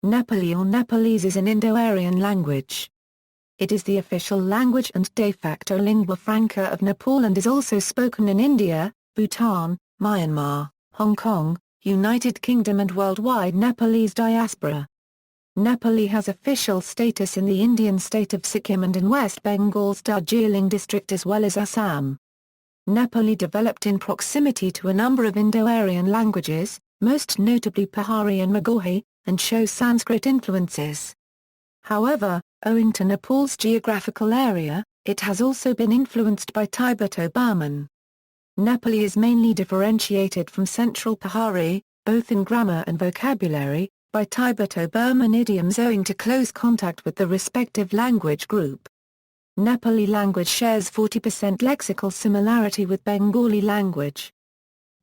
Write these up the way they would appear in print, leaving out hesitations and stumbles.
Nepali or Nepalese is an Indo-Aryan language. It is the official language and de facto lingua franca of Nepal and is also spoken in India, Bhutan, Myanmar, Hong Kong, United Kingdom and worldwide Nepalese diaspora. Nepali has official status in the Indian state of Sikkim and in West Bengal's Darjeeling district as well as Assam. Nepali developed in proximity to a number of Indo-Aryan languages, most notably Pahari and Magahi, and shows Sanskrit influences. However, owing to Nepal's geographical area, it has also been influenced by Tibeto-Burman. Nepali is mainly differentiated from Central Pahari, both in grammar and vocabulary, by Tibeto-Burman idioms owing to close contact with the respective language group. Nepali language shares 40% lexical similarity with Bengali language.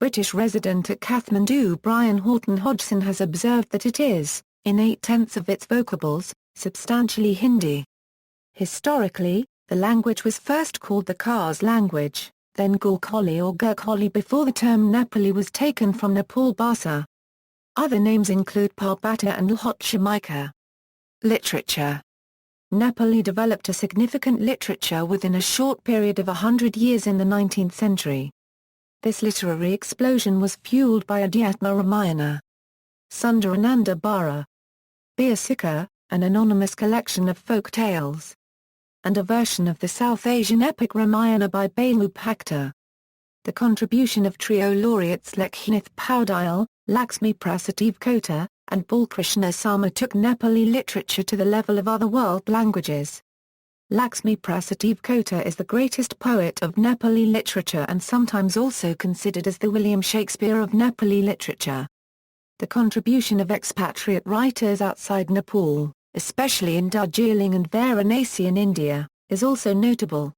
British resident at Kathmandu Brian Houghton Hodgson has observed that it is, in 8/10 of its vocables, substantially Hindi. Historically, the language was first called the Khas language, then Gorkhali or Gurkhali before the term Nepali was taken from Nepal Bhasa. Other names include Parbata and Lhotshamika. Literature. Nepali developed a significant literature within a short period of 100 years in the 19th century. This literary explosion was fueled by Adhyatma Ramayana, Sundarananda Bhara, Biasika, an anonymous collection of folk tales, and a version of the South Asian epic Ramayana by Balu Bhakta. The contribution of trio laureates Lekshnath Paudile, Laxmi Prasadev Kota, and Balkrishna Sama took Nepali literature to the level of other world languages. Laxmi Prasadev Kota is the greatest poet of Nepali literature and sometimes also considered as the William Shakespeare of Nepali literature. The contribution of expatriate writers outside Nepal, especially in Darjeeling and Varanasi in India, is also notable.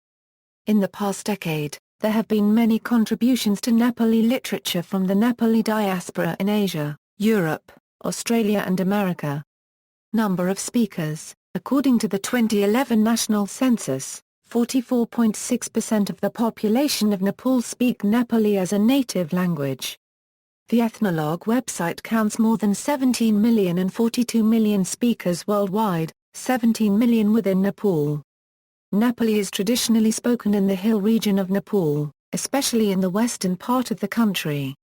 In the past decade, there have been many contributions to Nepali literature from the Nepali diaspora in Asia, Europe, Australia and America. Number of speakers. According to the 2011 national census, 44.6% of the population of Nepal speak Nepali as a native language. The Ethnologue website counts more than 17 million and 42 million speakers worldwide, 17 million within Nepal. Nepali is traditionally spoken in the hill region of Nepal, especially in the western part of the country.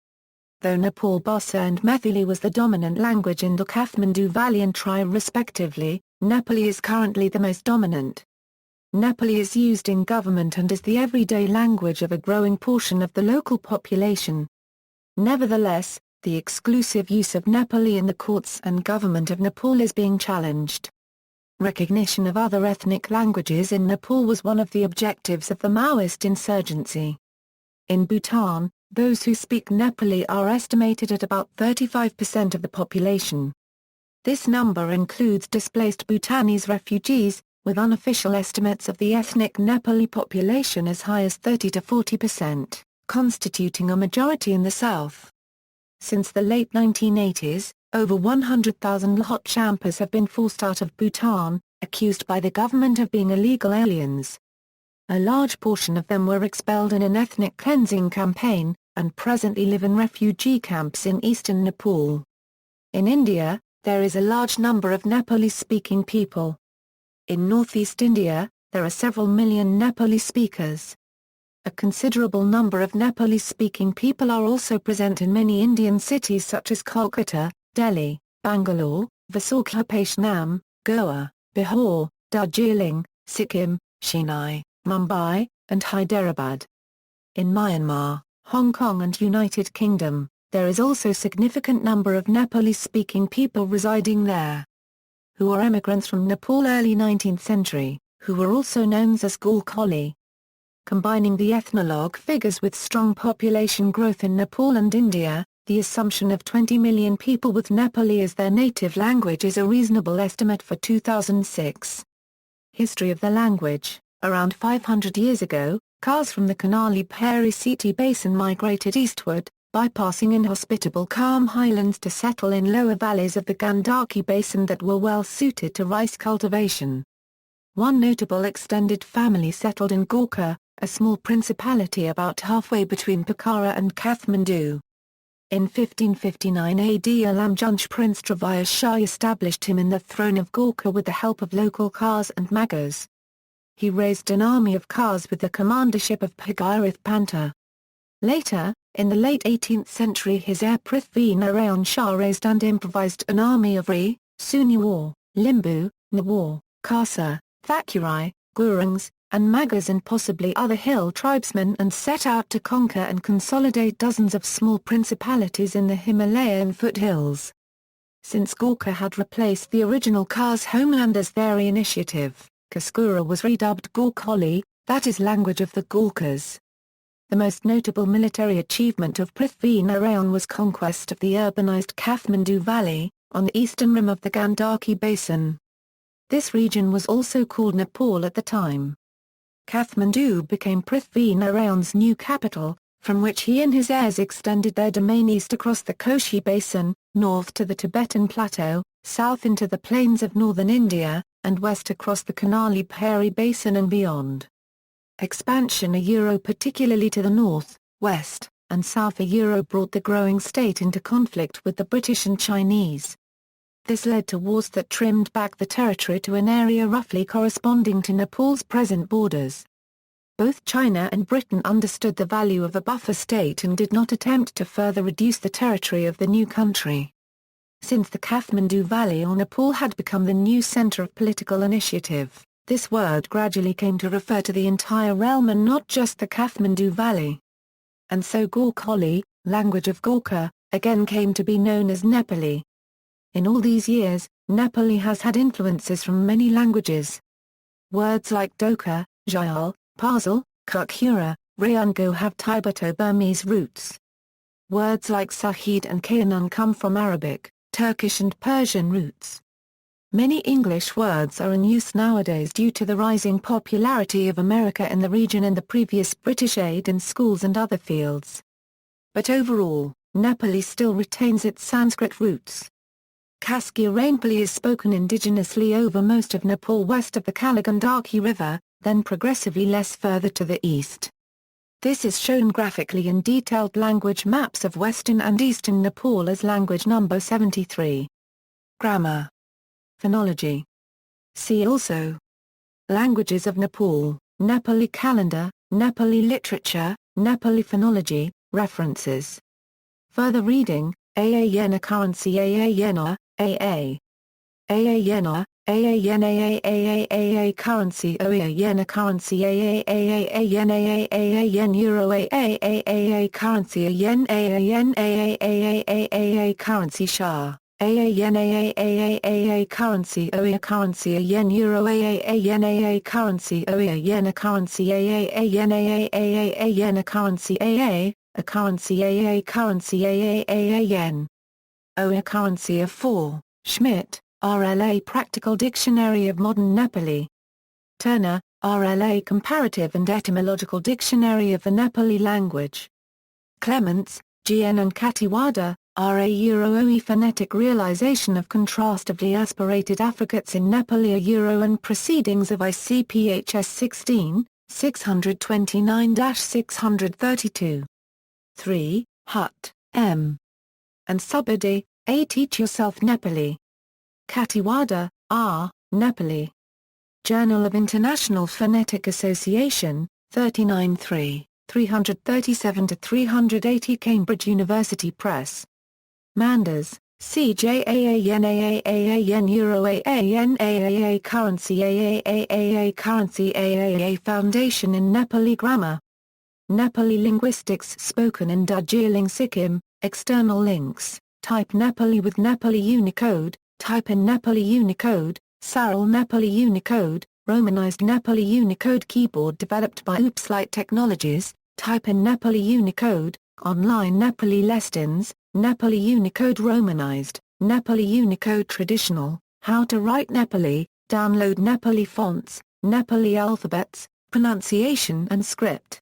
Though Nepal Bhasa and Maithili was the dominant language in the Kathmandu Valley and Tri respectively, Nepali is currently the most dominant. Nepali is used in government and is the everyday language of a growing portion of the local population. Nevertheless, the exclusive use of Nepali in the courts and government of Nepal is being challenged. Recognition of other ethnic languages in Nepal was one of the objectives of the Maoist insurgency. In Bhutan, those who speak Nepali are estimated at about 35% of the population. This number includes displaced Bhutanese refugees, with unofficial estimates of the ethnic Nepali population as high as 30 to 40%, constituting a majority in the south. Since the late 1980s, over 100,000 Lhotshampas have been forced out of Bhutan, accused by the government of being illegal aliens. A large portion of them were expelled in an ethnic cleansing campaign, and presently live in refugee camps in eastern Nepal. In India, there is a large number of Nepali-speaking people. In northeast India, there are several million Nepali speakers. A considerable number of Nepali-speaking people are also present in many Indian cities such as Kolkata, Delhi, Bangalore, Visakhapatnam, Goa, Bihar, Darjeeling, Sikkim, Chennai, Mumbai, and Hyderabad. In Myanmar, Hong Kong and United Kingdom, there is also significant number of Nepali-speaking people residing there, who are emigrants from Nepal early 19th century, who were also known as Gorkhali. Combining the ethnologue figures with strong population growth in Nepal and India, the assumption of 20 million people with Nepali as their native language is a reasonable estimate for 2006. History of the language. Around 500 years ago, Khas from the Karnali-Pari Seti Basin migrated eastward, bypassing inhospitable calm highlands to settle in lower valleys of the Gandaki Basin that were well suited to rice cultivation. One notable extended family settled in Gorkha, a small principality about halfway between Pokhara and Kathmandu. In 1559 AD Alamgunj Prince Travaya Shah established him in the throne of Gorkha with the help of local Khars and Magahi. He raised an army of Khars with the commandership of Bhagirath Panta. Later, in the late 18th century his heir Prithvi Narayan Shah raised and improvised an army of Ri, Suniwar, Limbu, Nawar, Khasa, Thakurai, Gurangs, and Magahi and possibly other hill tribesmen and set out to conquer and consolidate dozens of small principalities in the Himalayan foothills. Since Gorkha had replaced the original Khars homeland as their initiative, Kaskura was redubbed Gorkhali, that is language of the Gorkhas. The most notable military achievement of Prithvi Narayan was conquest of the urbanized Kathmandu Valley, on the eastern rim of the Gandaki Basin. This region was also called Nepal at the time. Kathmandu became Prithvi Narayan's new capital, from which he and his heirs extended their domain east across the Koshi Basin, north to the Tibetan Plateau, south into the plains of northern India, and west across the Pahari Basin and beyond. Expansion particularly to the north, west, and south brought the growing state into conflict with the British and Chinese. This led to wars that trimmed back the territory to an area roughly corresponding to Nepal's present borders. Both China and Britain understood the value of a buffer state and did not attempt to further reduce the territory of the new country. Since the Kathmandu Valley or Nepal had become the new center of political initiative, this word gradually came to refer to the entire realm and not just the Kathmandu Valley. And so Gorkhali, language of Gorkha, again came to be known as Nepali. In all these years, Nepali has had influences from many languages. Words like Dokha, Jayal, Parzal, Kukhura, Rayungo have Tibeto-Burmese roots. Words like Sahid and Kayanun come from Arabic, Turkish and Persian roots. Many English words are in use nowadays due to the rising popularity of America in the region and the previous British aid in schools and other fields. But overall, Nepali still retains its Sanskrit roots. Kaskia Rainpali is spoken indigenously over most of Nepal west of the Kalagandaki River, then progressively less further to the east. This is shown graphically in detailed language maps of western and eastern Nepal as language number 73. Grammar. Phonology. See also: Languages of Nepal, Nepali calendar, Nepali literature, Nepali phonology, references. Further reading: Aayena currency Aayena, AA. Aayena, Aayena currency Aayena currency Aayena euro Aayena currency Aayena currency Shah. Aayena currency Oya currency yen euro Aayena currency Oya yen currency Aayena currency AA, a currency AA currency yen. Oya currency of 4, Schmidt, RLA Practical Dictionary of Modern Nepali. Turner, RLA Comparative and Etymological Dictionary of the Nepali Language. Clements, GN and Katiwada, RA Euro OE Phonetic Realization of Contrast of Deasperated Affricates in Nepali Euro and Proceedings of ICPHS 16, 629-632. 3, Hutt, M. and Subadi, A. Teach Yourself Nepali. Katiwada, R., Nepali. Journal of International Phonetic Association, 39-3, 337-380 Cambridge University Press. Manders, CJAANAAAN Euro AANAAA Currency AAAA Currency AAA Foundation in Nepali Grammar. Nepali Linguistics spoken in Darjeeling, Sikkim. External links: Type Nepali with Nepali Unicode, Type in Nepali Unicode, Saral Nepali Unicode, Romanized Nepali Unicode Keyboard developed by Oopslight Technologies, Type in Nepali Unicode, Online Nepali Lessons, Nepali Unicode Romanized, Nepali Unicode Traditional, How to Write Nepali, Download Nepali Fonts, Nepali Alphabets, Pronunciation and Script.